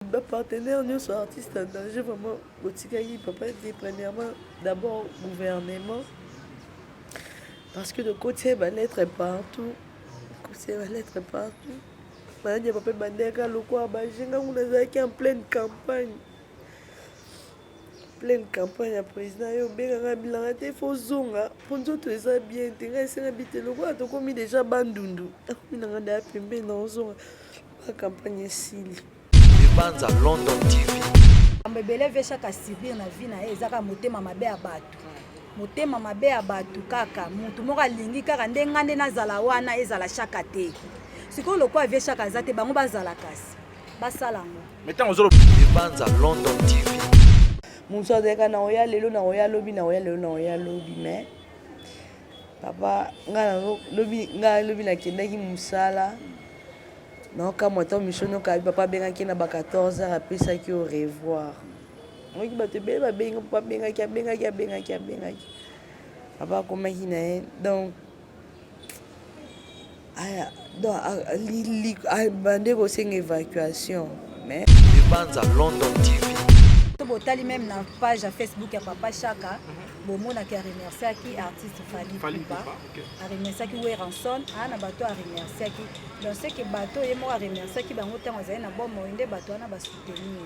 Mes partenaires, nous sommes artistes en danger, vraiment. Papa était premièrement, d'abord, gouvernement. Parce que le côté va l'être partout. Le côté va l'être partout. Madame Papa Bandeka, le quoi, on est en pleine campagne. Pleine campagne à président. Il faut zonga. Pour nous autres, ça bien. Il y a le quoi, tu as mis déjà bandundu. Il y a la campagne ici. Banza London TV. Mbebele ve chaque subir na vie na ezaka motema mabe ya bato. Motema mabe ya bato kaka mutu moko alingi kaka ndenga nde nazala wana ezala chaka te. Siko lokwa ve chaque zate bango bazala kasi. Basala ngo. Mettons aux Banza London TV. Musa deka na oya lelo na oya lobi na oya lelo na oya lobi mais papa nga lobi na kendaki musala. Non, quand moi, je suis papa bien qui n'a pas 14 ans, après ça qui au revoir. Moi qui te bien, papa bien qui papa comment il est donc bandé aussi une évacuation mais Banza London TV. Botali même na page Facebook ya papa Chaka bomona ki remercier ki artiste Fally Ipupa a remercier ki Weranson ana bato a remercier ki donc c'est que bato ye mo a remercier ki bango tango zali na bon moinde bato na ba soutenir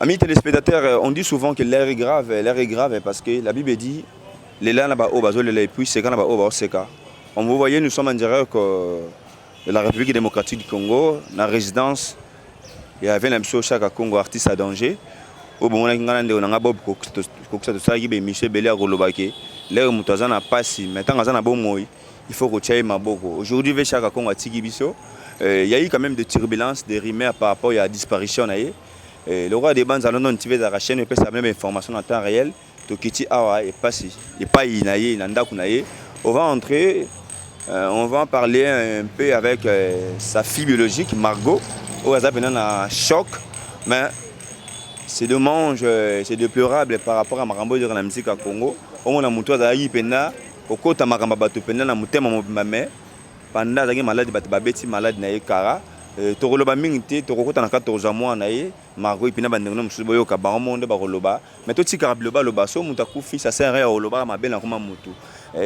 Amis téléspectateurs, on dit souvent que l'air est grave parce que la Bible dit les là là-bas au bas et puis c'est quand là-bas au bas c'est quand. On vous voyez, nous sommes en direct de la République démocratique du Congo, la résidence. Il y avait un monsieur chaque Congo artiste à danger. Au moment où on a bob ça qui Michel Belé à Rolobake. L'air mutazan a passé, maintenant on a bon mot. Il faut que tu ailles ma boko. Aujourd'hui, chaque Congo a tigui biso. Il y a eu quand même des turbulences, des rumeurs par rapport à la disparition. Le roi des bandes à London TV de la chaîne peut sa même information en temps réel. Tokiti Awa est passé. Il pas inaye, nanda kunaye. On va entrer, on va parler un peu avec sa fille biologique Margot. Au hasard un choc, mais c'est dommage, c'est déplorable par rapport à Marambo de la musique à Congo. On a montré à Yipena, au côté de Maramba Bato Pena, na mutema mamé. Pendant que malade babeti malade na Kara. Toroloba mingite torokota na 14 mois na ye Margot ipina bandengno musuboyo ka ba monde ba roloba mais to tika loba so mutaku fi ça sert à roloba ma belle comme mutu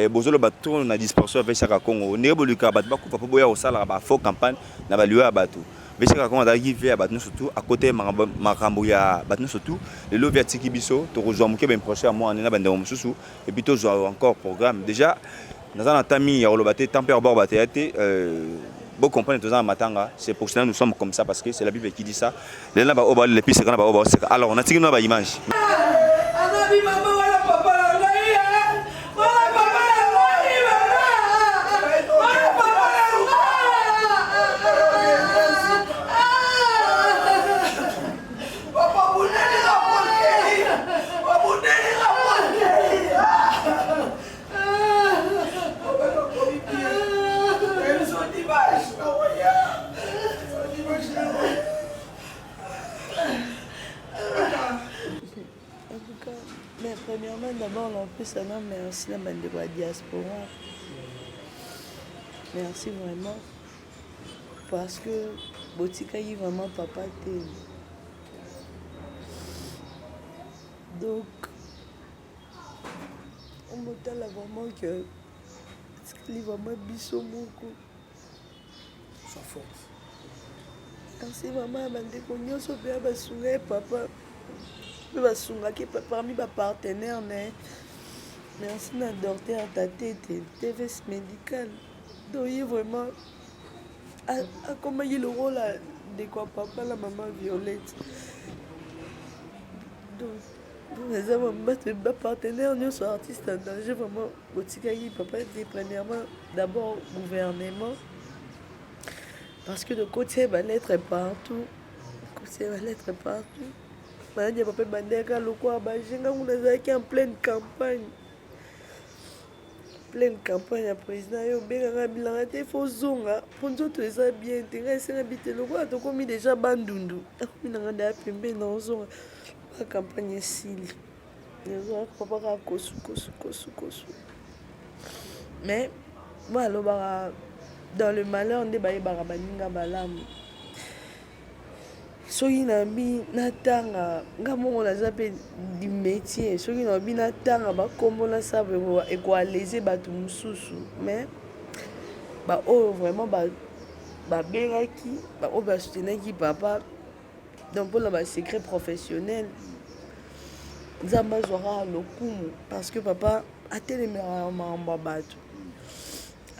bozolo ba to na dispersion avec chaque Congo ne boluka ba ku papa boya osala ba faux campagne na ba lieu abatu avec chaque Congo d'arriver à battre surtout à côté makambo ya battre surtout le lo via tiki biso to rejoindre muke ben prochain mois na bandengno mususu et puis to encore programme déjà dans un tami ya roloba te tempère bord batéate Bon comprendre tous en matanga, c'est pour cela que nous sommes comme ça parce que c'est la Bible qui dit ça. Les là bas au bas les pistes quand bas au bas alors on a tiré nos images. Mais premièrement, d'abord, on peut saluer merci à la diaspora. Merci vraiment. Parce que Botika est vraiment papa. Donc, on me dit vraiment que il est vraiment bissomoko. Sa force. Merci maman, je suis papa. Parmi mes partenaires, merci à docteur ta tête, TVS médical. Donc, il vraiment accompagné le rôle de quoi papa, la maman Violette. Donc, mes partenaires, nous sommes artistes en danger, vraiment. Papa était premièrement, d'abord gouvernement. Parce que le côté va l'être partout. Le côté va l'être partout. Madame Papa Bandeka, le quoi, on est en pleine campagne. pleine campagne ya président yo obenganga bilanga te fo zonga mpo nzoto eza bien te ngai esengabi te lokola tokomi deja bandundu akomi nanga ndeya pembeni na ozonga ba campagne esili ezwaka papa kaka kosu mais bo alobaka dans le malheur nde bayebaka baninga malamu soki nabi natanga nga moko naza mpe du métier soki nabi natanga bakombola sape ekoalese bato mosusu mais baoyo vraiment babengaki baoyo basoutenaki papa donc mpona basecret professionnel nzambe azwaka lokumu parce que papa atelemaka makambo ya bato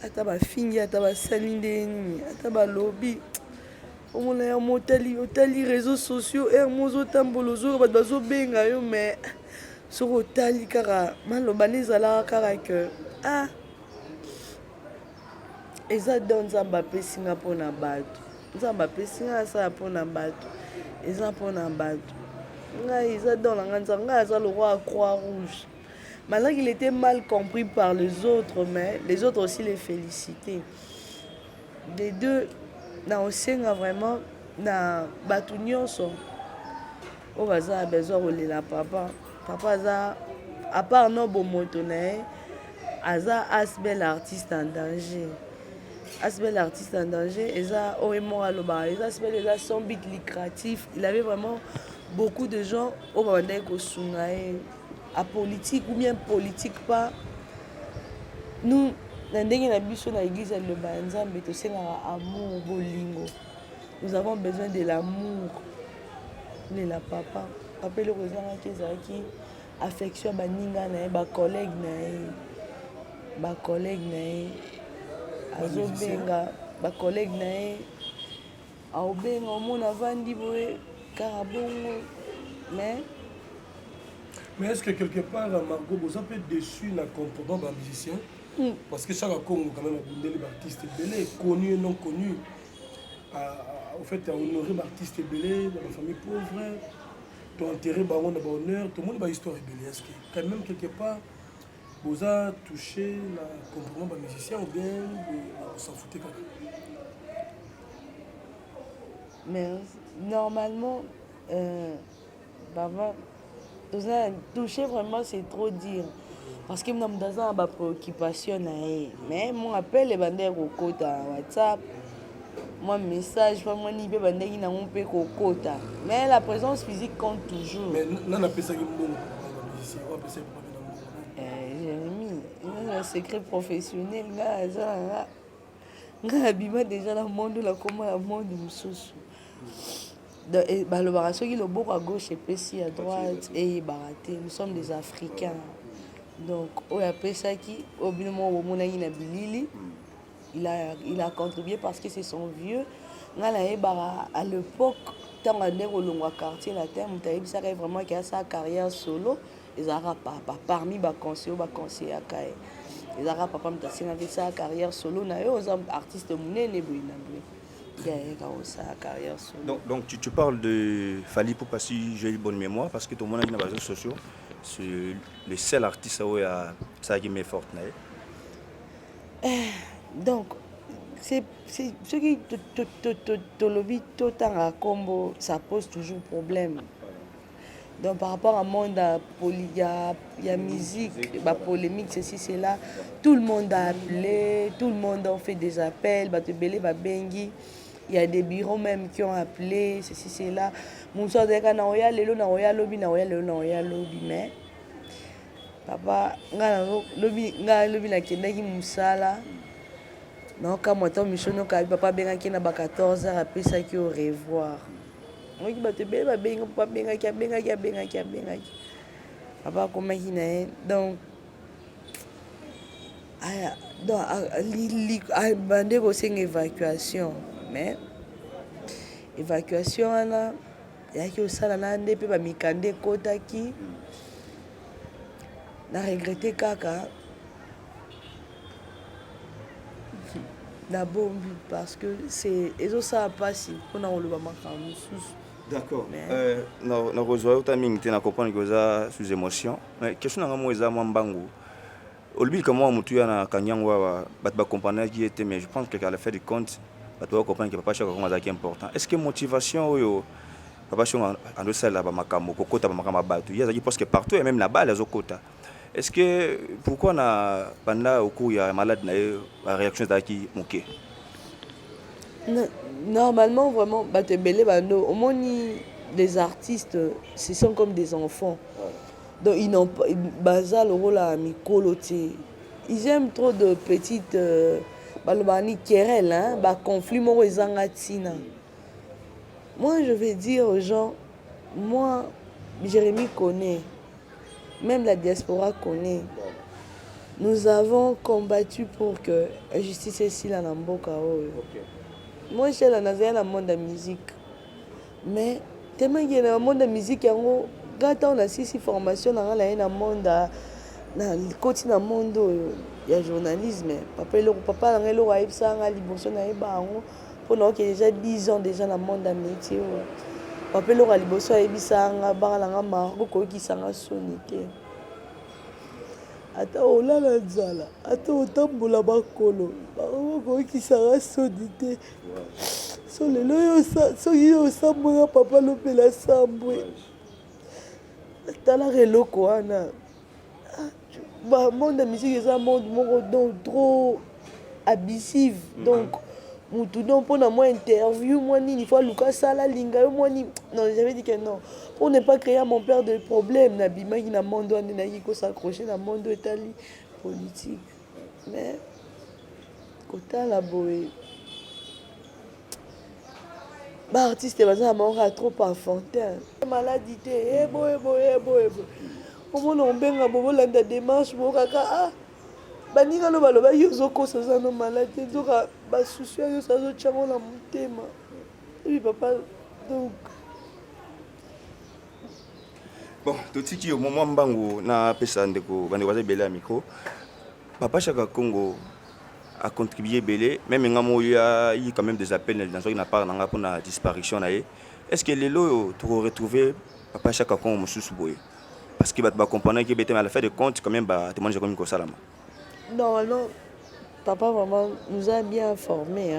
ata bafingi ata basali nde nini ata balobi omona ya otali réseaux sociaux mo ozotambola ozoka bato bazobenga yo mais soki otali kaka maloba nde ezalaka kaka ke eza don nzambe apesinga mpona bato nzambe apesinga asala mpona bato eza mpona bato ngai eza don na ngai nzambe ngai aza lokwa croix rouge. Maintenant qu'il était mal compris par les autres, mais les autres aussi les félicitaient. Les deux, na osenga vraiment na batu nyonso o baza besoin kolela papa aza à part no bomoto na ye aza asbel artiste en danger. Asbel artiste en danger eza oemo aloba eza asbel eza son but lucratif. Il avait vraiment beaucoup de gens au bandai ko sungae à politique ou bien politique pas. Nous na ndenge na biso na église le banzambe to sengaka amour bolingo. Nous avons besoin de l'amour de la papa. Papa le rezanga kezaki affection baninga na ba collègue na azobenga ba collègue na aobenga omona vandi boye karabongo mais est-ce que quelque part Margot vous êtes un peu déçu dans le comportement des musiciens parce que chaque Congo quand même a des artistes belés connus et non connus au fait à honorer l'artiste belé dans la famille pauvre tu enterré baron de bonheur tout le monde a une histoire belée est-ce que quand même quelque part vous avez touché le comportement des musiciens ou bien vous s'en foutez quand même? Mais normalement Baba toucher vraiment c'est trop dire parce que nous dans une préoccupation mais mon appel est bandé au côté WhatsApp mon message moi ni be bandé na mon pe kokota mais la présence physique compte toujours mais non appelle ça mbongo musicien on appelle ça Jérémy un secret professionnel nga bima déjà dans le monde la comment le monde mususu balobaka soki loboko à gauche epesi à droite et baraté nous sommes des Africains donc oyo apesaki oyo bino moko bomonaki na bilili il a contribué parce que c'est son vieux nga nayebaka à l'époque ntango ande kolongwa quartier la terre moto ayebisaka vraiment ke asala carrière solo ezalaka papa parmi baconseil oyo baconseillaka ye ezalaka papa moto asengaki esala carrière solo na yo oza artiste monene boye na boye. Donc tu parles de Fally Ipupa si j'ai une bonne mémoire parce que tout le monde a dit dans les réseaux sociaux c'est le seul artiste où il y a ça qui m'est fort. Donc c'est ce qui te lobby tout temps à combo ça pose toujours problème. Donc par rapport à monde il y a musique, la polémique, ceci, cela, tout le monde a appelé, tout le monde a fait des appels, il y a des bureaux même qui ont appelé, ceci, cela. Moussa deka na oya lelo na oya lobi mais papa lobi na kendaki musala. Donc quand moi mission papa bengaki na ba 14h après ça qui au revoir. Moi qui bate beba benga papa bengaki papa komaki na donc bande ko senga évacuation mais évacuation wana yaki osala na nde pe ba mikande kotaki na regretter kaka d'abord parce que c'est ça passe pour na oloba makambo mosusu. D'accord. Na rejoindre ta mingi na comprendre que ça sous émotion mais question na moi eza mbangu Aujourd'hui, comment on tue à Kanyangwa, va comprendre qui était, mais je pense qu'à la fin du compte, va comprendre que Papa Chaka est important. Est-ce que motivation, Papa Chaka en deux salles là-bas, Makamo, Kokota, Makama Batu, il y a des postes partout et même là-bas, les Okota. Est-ce que pourquoi on a pendant au cours il y a un malade la réaction d'Aki Moké? Normalement, vraiment, au moins, les artistes, ce sont comme des enfants. Donc, ils n'ont pas. Basal, le rôle à Mikoloté. Ils aiment trop de petites. Querelles, hein, conflits, moi, je vais dire aux gens, moi, Jérémy connaît, même la diaspora connaît. Nous avons combattu pour que la justice est ici, là, dans Mboka. Moi, je suis dans le monde de la musique. Mais, tellement qu'il y a dans le monde de la musique, quand on a six formations dans le monde, dans le monde du journalisme, papa a pour déjà 10 ans déjà dans le monde de métier. Papa a liboso a ebisanga banga margo qui sanga sonité. Ata olala nzala, ata otambola bakolo, bango qui sanga sonité. So lelo yo sambwe papa lopela sambwe. Tala reloko wana. Le monde de la musique est un monde trop abusive. Donc, pour moi interview, moi il faut Lucas Sala Linga, moi non, j'avais dit que non. Pour ne pas créer à mon père de problème, Nabima qui n'a monde qui s'accrocher dans le monde Italie politique. Mais côté la boé. Artiste est trop enfantin. Maladie, au moins on benga bobolanda démarche bokaka ah baninga no baloba yozo kosa za no maladie zoka ba souci yo sazo tchango na mutema. Oui papa donc bon totiki au moment mbango na pesa ndeko bande waza belé micro. Papa Chaka Congo a contribué belé même ngamo il y a quand même des appels dans une part pour la disparition na. Est-ce que les lots tu retrouver Papa Chaka Congo mususu boye? Parce qu'il va comprendre que à la fin de compte, quand même, témoignage comme ça. Normalement, papa, maman nous a bien informés.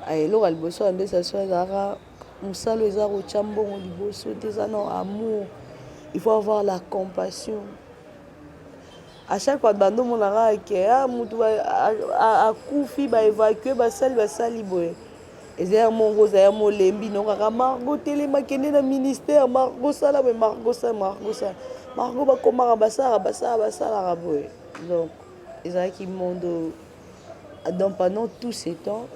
Alors, Alboso, ça soit Zara, Moussalo, Zaro, Chambon, Liboso, des amour. Il faut avoir la compassion. À chaque fois, dans mon ara, à Koufi, évacuer, sali, boy. Et mon rose, mon lembi, non, Margot télé makende na ministère, Margot sala, mais Margot ça. Margot va comme Rabassara, Raboy. Donc, ils ont qui monde. Donc, pendant tous ces temps,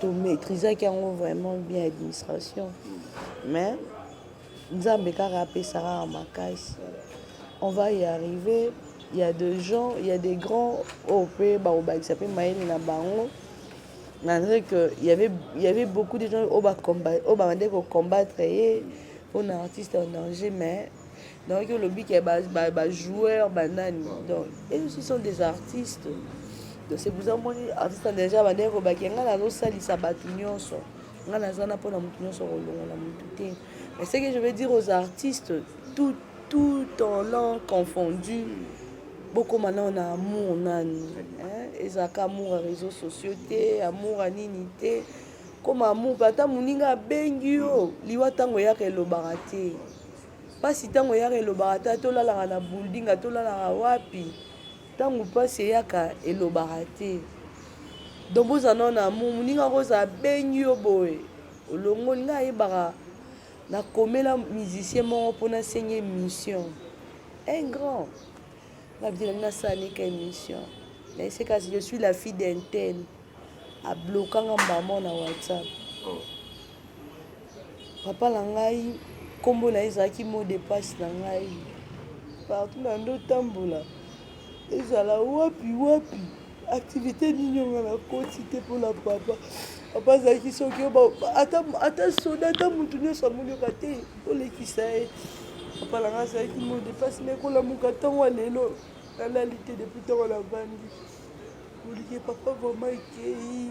tu maîtrises qui ont vraiment bien l'administration. Mais, nous avons rappelé Sarah Amakas. On va y arriver. Il y a des gens, il y a des grands OP, qui s'appellent Maël Nabaron. Il y avait beaucoup de gens qui ont combattre pour un artiste en danger, mais donc le but est des joueurs, donc et aussi sont des artistes. Donc c'est pour ça que les artistes en danger, mais ce que je veux dire aux artistes, tout en l'an confondu, beaucoup maintenant on a amour, ils ont amour à réseaux sociaux, amour à ninité, comme amour, pata muninga bengio, liwa tango yake lo barate, pas si tango yake lo barate, tola la na building, tola la wapi, tango pas si yaka lo barate, donc vous en avez amour, muninga rosa bengio boy, longo nga ebara, na komela musicien mon pour na saigner mission, un grand. Mais c'est que je suis la fille d'Intel à bloquer un maman na WhatsApp. Papa langai kombo na ezaki mot de passe langai partout dans le tambola ezala wapi activité nini na quantité pour la papa zaki soki ata soda ta mutu ne so moni kate olekisa papa langa zaki mot de passe mais ko la mukatango lelo la réalité depuis tant la bandi olike papa vraiment kei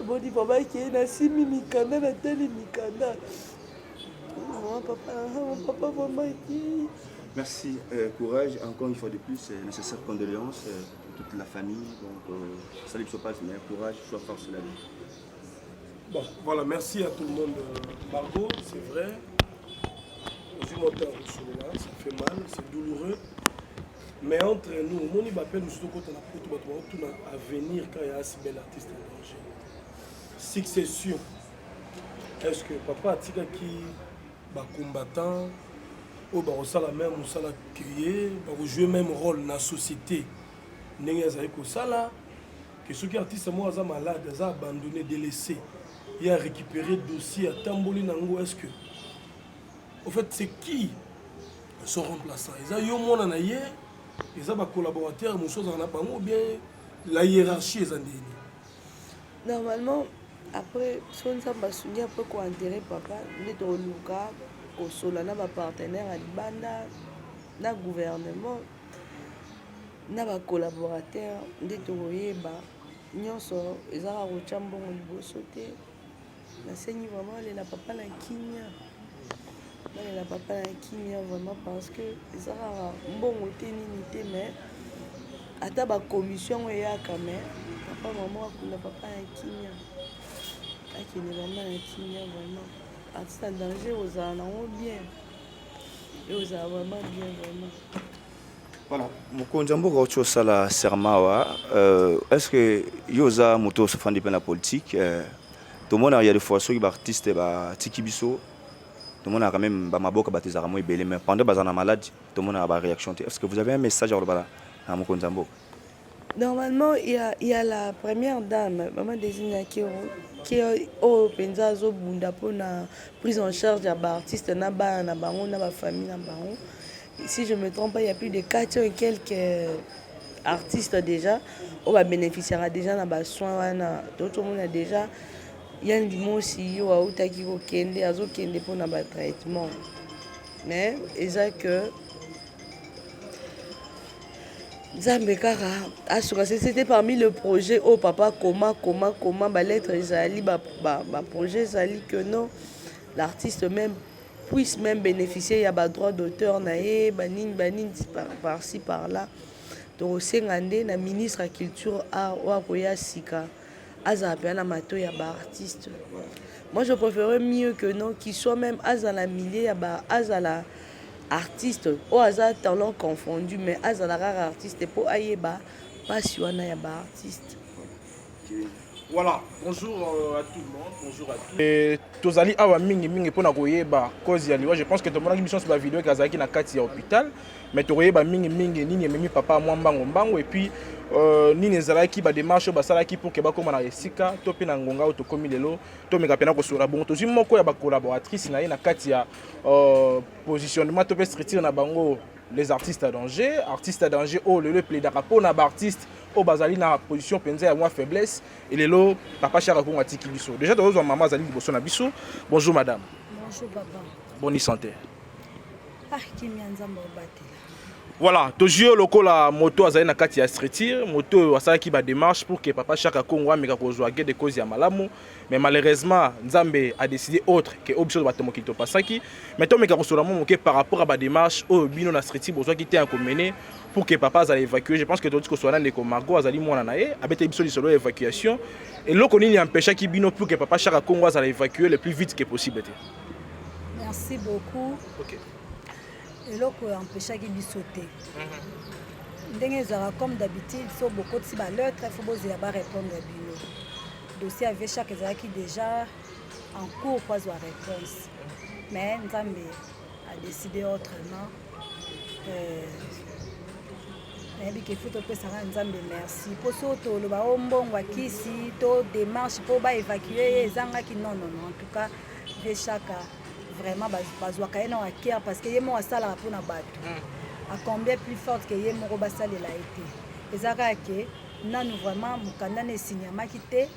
bodi papa kei na simi mikanda na teli mikanda papa vraiment kei Merci, courage. Encore une fois de plus, nécessaire condoléances pour toute la famille. Donc, ça ne se passe, mais courage, sois fort sur la vie. Bon, voilà, merci à tout le monde. Margot, c'est vrai. Ça fait mal, c'est douloureux. Mais entre nous, mon appelle nous surtout quand on a tout à venir quand il y a un si bel artiste en danger. Succession. Est-ce que papa a tika qui va combattant ou va aussi la même ou ça la crier, va jouer le même rôle dans la société. N'est-ce pas ça là que ceux qui artistes moi sont malades, ils ont abandonné, délaissé. Il a récupéré le dossier à Tamboli Nango. Est-ce que en fait, c'est qui sont remplaçants? Ils ont eu un monde en ailleurs, ils ont des collaborateurs, ou bien la hiérarchie est en déni. Normalement, après, si on a souligné après qu'on a enterré papa, on est au Luka, au Solana, ma partenaire à Libanda, na gouvernement, na ba collaborateur, on est au Yeba, nyonso, ils ont un chambon au Libosoté, na seigne vraiment les la papa la Kinya. La papa la Kinya vraiment parce que ils ont un bon côté mais à ta ba commission et à quand même papa maman la papa la Kinya. Qui est vraiment un Kinya vraiment. Artiste en danger aux en bien. Et aux vraiment bien vraiment. Voilà. Mokonjambo Gaucho Sala Sermawa, est-ce que Yosa Moto se fait de la politique? Tout le monde a des fois sur artistes Tikibiso. Tout le monde a quand même Maboka Batizaramo et Belé, mais pendant que vous êtes malade, tout le monde a une réaction. Est-ce que vous avez un message à Mokonjambo? Normalement, il y a la première dame, Maman Désigna, qui est au Penzazo Bunda pour la prise en charge des artistes, na famille. Si je ne me trompe pas, il y a plus de 4 et quelques artistes déjà. On va bénéficier déjà de soins. Tout le monde a déjà. Il y a un dimanche qui a pour le traitement. Mais c'est que c'était parmi le projet oh papa comment lettre Zali projet Zali que non l'artiste même puisse même bénéficier il y a droit d'auteur naé banin par-ci par-là donc c'est ngandé na ministre de la culture art ou akoya sika azape na mato ya ba artiste. Moi je préférerais mieux que non qu'il soit même azala millier ya ba azala artiste au hasard talent confondu mais azala rare artiste pour ayeba pas siwana ya ba artiste. Voilà, bonjour à tout le monde, bonjour à tous. Et tozali awa mingi pona koyeba cause ya liwa, je pense que tout le monde a mission sur la vidéo kazaki na kati ya hôpital, mais toyeba mingi nini memi papa moi mbango et puis nini ezalaki ba démarche basalaki pour que bakoma na esika to pe na ngonga to komi lelo to meka pena ko sura bon to moko ya ba collaboratrice na kati ya positionnement to pe structure na bango les artistes à danger oh le plaidaka pour na ba artiste au bazali na position penza ya moi faiblesse et lelo papa Chara ko matiki biso déjà tozo maman zali liboso na biso. Bonjour madame. Bonjour papa. Bonne santé. Ah kimi nzambo batela. Voilà, toujours lokola moto azali na kati ya structure, moto asala ki ba démarche pour que papa Chaka Kongo ameka kozwa de cause ya malamu, mais malheureusement Nzambe a décidé autre que option ba tomo kito pasaki, mais to meka kosola mo ke par rapport à ba démarche au bino na structure besoin qui était en commené pour que papa azali évacuer. Je pense que tout ko na ko Margot azali mona na ye, abete biso lisolo évacuation et loko nini empêcha ki bino pour que papa Chaka Kongo azali évacuer le plus vite que possible. Merci beaucoup. OK. Et là, on empêche de sauter. Comme d'habitude, il faut beaucoup de lettres, il faut répondre à le dossier avec chaque qui déjà en cours pour avoir réponse. Mais Nzambe a décidé autrement. Il faut que Nzambe merci. Pour ça, le baombon wakisi, to démarche pour évacuer les gens qui non. En tout cas, avec chaque vraiment bazwaka na cœur parce que yemo asala pour na bato a combien plus forte que yemo robasala la été ezaka ke nanu vraiment mukanda ne signama kité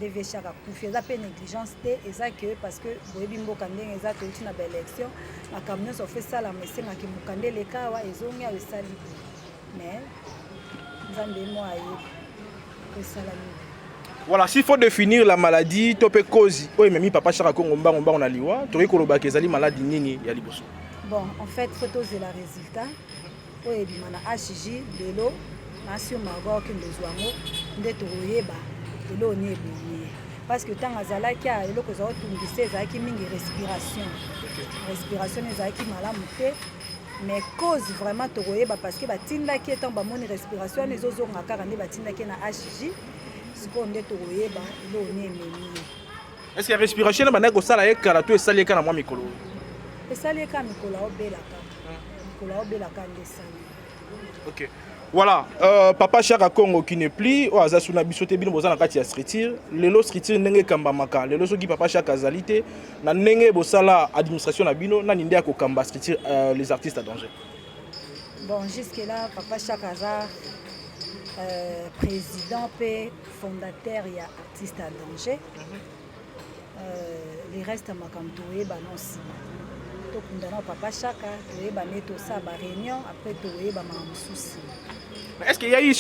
devait chaka kufia za pe négligence té ezaka parce que boyebi mboka ndenge ezaka uti na ba élection na camion so fait ça la mesenga ki mukande le kawa ezongi a esali mais nzambe mo ayi esala ni. Voilà, s'il faut définir la maladie, topé cause. Oui, mais papa Chara Kongo mbango na liwa, tori koloba kezali maladie nini ya liboso. Bon, en fait, photos de la résultat. Oui, il y a HJ, de l'eau, Nation Margot, qui nous avons, de Toroyeba, de l'eau, n'est parce que tant que qui a l'eau que vous avez tout une respiration. Respiration, les qui malamuté. Mais cause vraiment Toroyeba, parce que Batinda qui est en bonne respiration, les autres ont carrément Batinda qui est en HJ, ce qu'on est Toroyeba, l'eau n'est est-ce que la respiration est bonne ça là et que la tout est salé quand moi micro et salé quand Nicolas Obelaka Nicolas Obelaka descend. OK. Voilà, papa Chaka Congo qui ne plie o aza suna biso te bino bozana kati ya streetir lelo streetir ndenge kamba maka lelo soki papa Chaka zalité na ndenge bosala administration na bino na ninde ko kamba streetir les artistes à danger. Bon, jusque là papa Chaka za président et fondateur et artiste à danger. Les restes makamtoé banon to kundana papa Chaka toé baneto sa ba réunion après toé ba mamsusi. Est-ce qu'il y a eu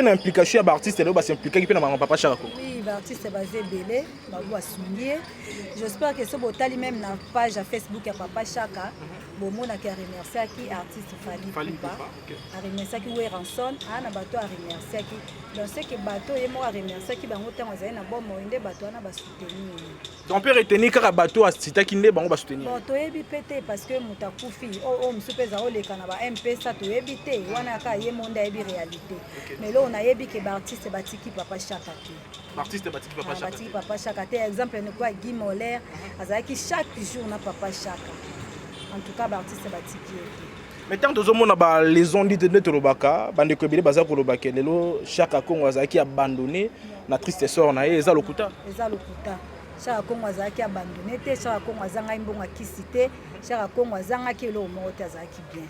une implication d'artistes qui s'impliquent dans le papa Chaka? Oui, l'artiste basé Belé, Babou Assoulier. J'espère que ce botali même na page à Facebook à papa Chaka. Bon, mon a remercié qui artiste Fali Poupa. A remercié qui Oué Ranson, a bateau a remercié qui. Donc ce que bateau et moi a remercié qui bango temps aux na bon moinde bateau na ba soutenir. On peut retenir que bateau a cité qui ne bango ba soutenir. Bon, to ebi pété parce que mutakufi oh msupeza ole kana ba MP ça to ebi té wana ka ye monde ebi réalité. Mais là on a ebi que ba artiste batiki papa Chaka. Artiste batiki papa Chaka. Batiki papa Chaka. Exemple ne quoi Guy Moller, azaki chaque jour na papa Chaka. En tout cas, l'artiste batiki. Mais tant que nous avons les ondes de Tolobaka, bande ko bile baza kolobaka lelo Chaka Congo azaki abandonné na triste sort na eza lokuta. Eza lokuta. Chaka Congo azaki abandonné te, Chaka Congo azanga imbonga kisité, Chaka Congo azanga kelo moto azaki bien.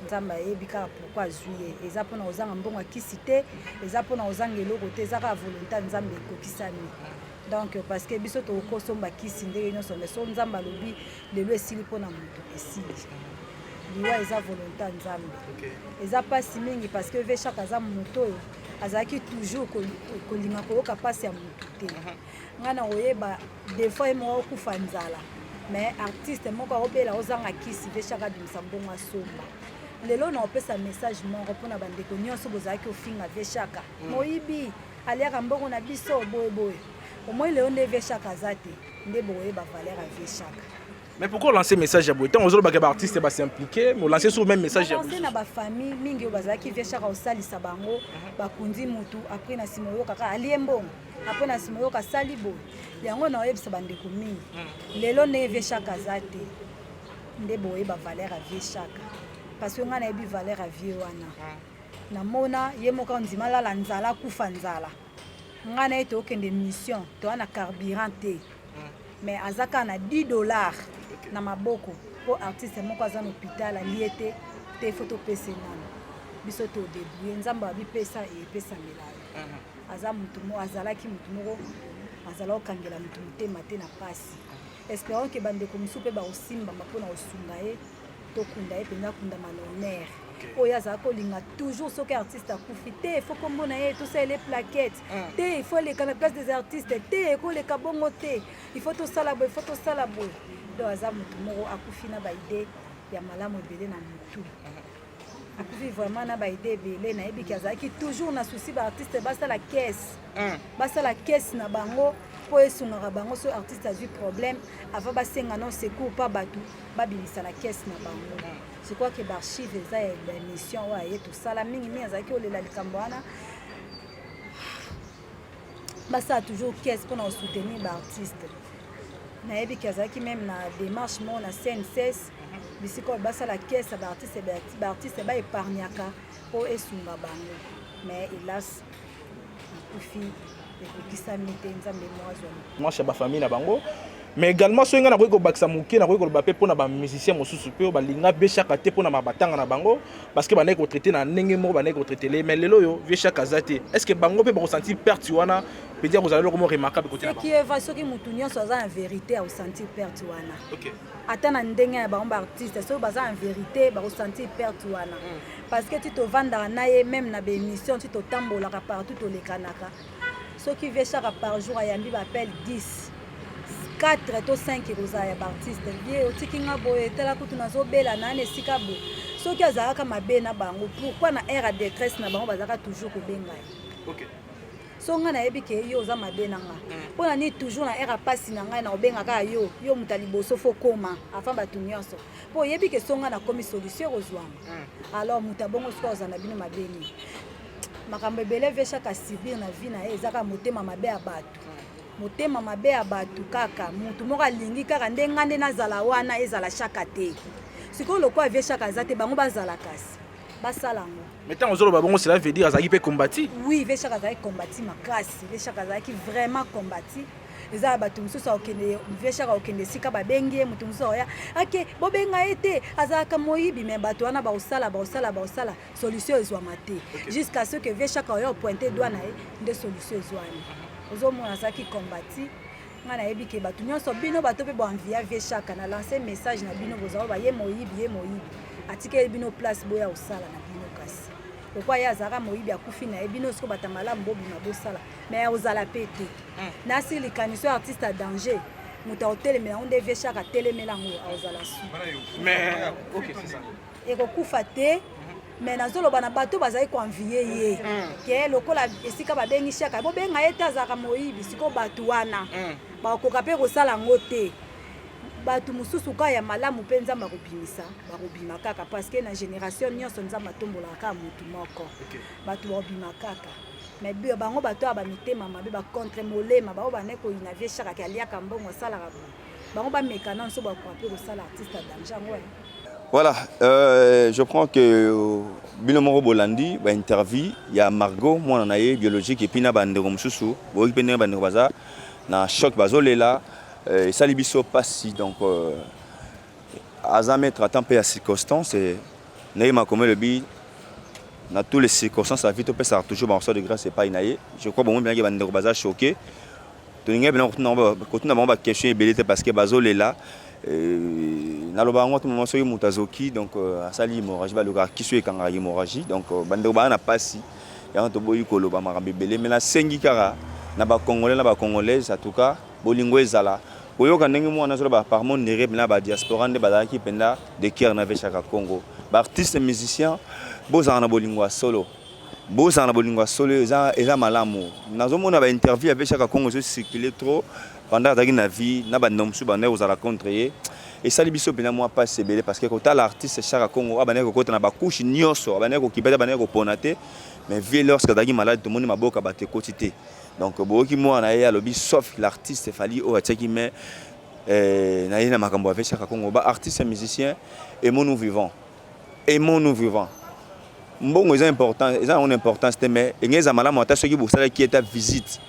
Nzamba ebika pourquoi juillet eza pona ozanga mbonga kisité, eza pona ozanga eloko te, eza ka volonté nzambe kokisani. Donc parce que biso to kosomba kisi ndenge nyonso mais so nzamba lobi lelo esili pona moto esili. Liwa eza volonté nzambe. Eza pasi mingi parce que ve Chaka za moto azaki toujours kolinga koyoka pasi ya moto te. Ngana oyeba des fois mo kufa nzala. Mais artiste moko obela ozanga kisi ve Chaka dimisa mbongo asomba. Lelo na opesa message moko pona bandeko nyonso bozaki ofinga ve Chaka. Moyibi aliaka mbongo na biso boye. Au moins, les ondes Chaka zate, ne boye ba valeur à Chaka. Mais pourquoi lancer message à Boetan? Aux autres artistes va s'impliquer, mais lancer sur le même message à Boetan. Lancer na ba famille, mingi bazaki Chaka osali sabango, ba kundi mutu après na simoyo kaka aliembo, après na simoyo ka salibo. Yango na yebisa bandeko mingi. Lelo ne Chaka zate, ne boye ba valeur à Chaka. Parce que ngana yebi valeur à vie wana. Na mona yemoka ndima la nzala kufa nzala. Ngana ete okende mission to ana carburant te mais azaka na $10 na maboko po artiste moko aza na hôpital aliete te photo pese nana biso to débrouiller nzamba abi pesa e pesa melala aza mutu mo azalaki mutu moko azala okangela mutu mutema te na pasi espérons que bandeko musupe ba osimba mapona osunga ye to kunda ye penza kunda malhonneur. Il toujours ce qu'artiste a profité, il faut qu'on ait tout ça les plaquettes, il faut les la place des artistes, il faut les cabongotés, il faut tout ça là-bas, il faut tout ça là-bas. Donc Azam Moro a kufina baide ya malamu belé na mutu. A kufi vraiment na baide belé na ebi kazaki toujours na souci ba artiste basta la caisse. Basta la caisse na bango po esunga bango so artiste a eu problème avant ba senga non secours pas batu ba bilisa la caisse na bango. Je crois que l'archive est une mission et tout ça. La mingi azaki olela likambo wana. Ça a toujours caisse pour nous soutenir l'artiste. Na ebi kazaki même na démarche mon na CNCS. Bisiko basa la caisse l'artiste ba épargnaka pour esunga bango. Mais hélas kufi ekokisa mite nzambe mwazo. Moi chez ba famille na bango. Mais également so nga na ko bakisa muke na ko ba pe pona ba musicien mosusu pe ba linga be Chaka te pona mabatanga na bango parce que ba ne ko traiter na ndenge mo ba ne ko traiter les mais lelo yo ve Chaka zate est-ce que bango pe ba ressentir perte wana peut dire vous allez le comment remarquable côté là qui est va soki mutu nyonso za en vérité a ressentir perte wana. OK Ata na ndenge ya ba artiste so baza en vérité ba ressentir perte wana parce que tu te vends na ye même na ba émission tu te tambola partout to le kanaka. Ceux qui ve Chaka par jour ayambi ba appelle 10 4 to 5 kozala ya baartiste vie otiki nga boye etala kutu nazobela nani esika boye soki azalaka mabe na bango pourquoi na aire ya détresse na bango bazalaka toujours kobenga ye so nga nayebi ke yo oza mabe na nga mpona nini toujours na aire ya pasi na ngai na obengaka yo muta liboso fo koma afin bato nyonso mpo oyebi ke so nga nakomi solution ekozwama alors moto abongo soki ozala na bino mabe nini makambo ebele veshaka subir na vie na ye ezaka motema mabe ya bato motema mabe ya bato kaka motu moko alingi kaka nde nga nde nazala wana ezala shaka te sikoyo lokwa avie shaka aza te bango bazala kasi basala yango mais ntango ozoloba bongo cela veut dire azalaki mpe kombati oui vie shaka azalaki kombati makasi vie shaka azalaki vraiment kombati eza bato mosusu akokende vie shaka okende esika babengi ye moto mosusu akoya ake bobenga ye te azalaka moyibi me bato wana baosala solution ezwama te jusqu'à ce que vie shaka oyo opointe doigt na ye nde solution ezwami ozomona azalaki kombati nga nayebi ke bato nyonso bino bato mpe boanvia vie shaka na lance message na bino bozala baye moyibi atikeli bino place boya osala na bino kasi lokwa ye azalaka moyibi akufi na ye bino siko bata malamu bobima bosala me ozala mpe te nasi likanisi oyo artiste a danger moto aotelemela ngo nde vie shaka atelemela yango aozala su ekokufa te mais nazoloba na bato bazali koanvie ye ke lokola esika babengi shaka bobenga ye te azalaka moyibi siko bato wana bakoka mpe kosala yango te bato mosusu ka ya malamu mpe nzambe bakobima kaka parce que na génération nyonso nzambe atombolaka kaka motu moko bato bakobima kaka mais bango bato ya bamitema mabe bacontre molema bango bane koyina vie shaka ke aliaka mbongo asalaka bango bameka nanso bakoka mpe kosala artiste ya danger yango Voilà, je prends que Bilomoro Bolandi va interview, il y a Margot, moi on a biologique et puis na bande comme sous, boy pene bande baza, na choc bazolé là, ça libiso passi donc azamet traitant peu à circonstances et n'ayma comme le bi, na tous les circonstances la vie to peut ça toujours bon sort de grâce c'est pas inaye, je crois bon bien que bande baza choqué, to ninga bien continue na ba question belité parce que bazolé là. Naloba ngo tout soki mutazoki donc asali hémorragie ba loka kiso ekanga hémorragie donc bande ba na pasi ya to boyi koloba makambe belé mais na sengi kara na ba congolais na ba congolaise en tout cas bolingo ezala oyoka ndenge mwana solo ba par mon néré na ba diaspora nde bazaki penda de cœur na vechaka Congo ba artiste musicien bozana bolingo solo bozana bolingo solo eza malamu nazomona ba interview avec chaque Congo se circuler trop pendant la vie na ba nomsu ba ne ozala contre et ça libiso pena moi pas c'est belé parce que quand l'artiste chaque Congo abane ko kota na ba couche nyonso abane ko kibeta abane ko ponate mais vie lorsque dagi malade tout le monde maboka ba te quotité donc boki moi na ya lobby sauf l'artiste fali o ataki mais na ina makambo avec chaque Congo ba artiste musicien aimons nous vivants mbongo est important ils ont une importance mais ngeza malamu ata soki bosala qui est à visite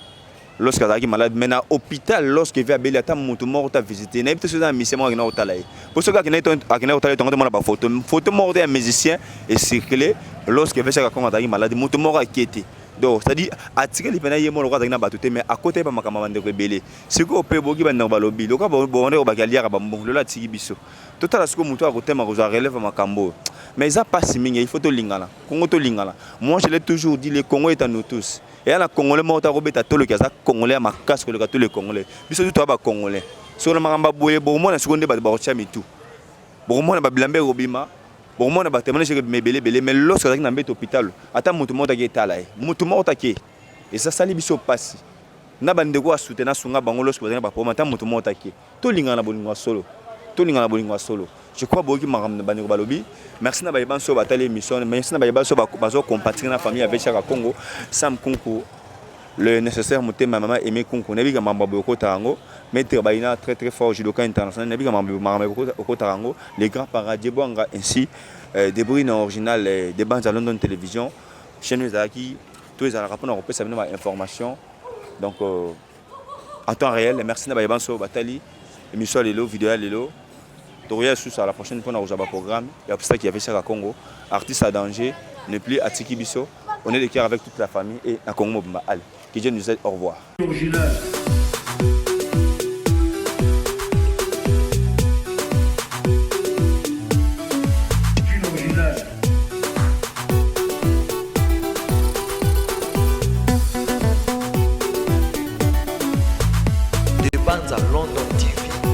lorsque tu es malade, mais à l'hôpital, lorsque tu es à Bélia, tu es mort à visiter. Tu es à un musicien qui est au Talaï. Pour ceux qui sont au Talaï, tu as photo. Photo mort d'un musicien est circulé lorsque tu es malade. Tu es mort à quitter. Donc, c'est-à-dire, attirer les pénaliers, mais à côté, tu es mort à rebelle. Si tu es au lobby, tu es au Bagalia, tu es biso. Tout à l'heure, tu es à côté, tu relève ma cambo. Mais ça passe, il faut te lingala. Moi, je l'ai toujours dit, le Congo est à nous tous. Et la Congolais mort à Robert tout le cas Congolais à ma casse que le tous les Congolais. Biso tout à Congolais. Sur le maramba boye bon moi na seconde ba chami tout. Bon moi na ba blambe robima. Bon moi na ba témoigner que mes belé mais lorsque tu na mbé hôpital, ata mutu mort à tala. Mutu mort à qui? Et ça sali biso passe. Na bande ko soutenir sunga bango lorsque ba ba pomata mutu mort à qui? To linga na bolingo solo. To linga na bolingo solo. Je crois boki maram na bande ko balobi. Merci na baïban so batale mission merci na baïban so bazo compatir na famille avec chaque Congo sam concours le nécessaire monter ma maman aimer concours nabi ka mamba boko tarango mettre baïna très très fort judoka international nabi ka mamba boko tarango les grands paradis boanga ainsi des bruits original des bandes à London Télévision chaîne Zaki tous les rapport on peut savoir information donc en temps réel merci na baïban so batali émission lelo vidéo lelo à la prochaine fois, on a un programme. Il y a pour ça qu'il y avait chaque Congo. Artiste à danger, ne plus à Tiki Bisso. On est de cœur avec toute la famille et à Congo. Que Dieu nous aide. Au revoir.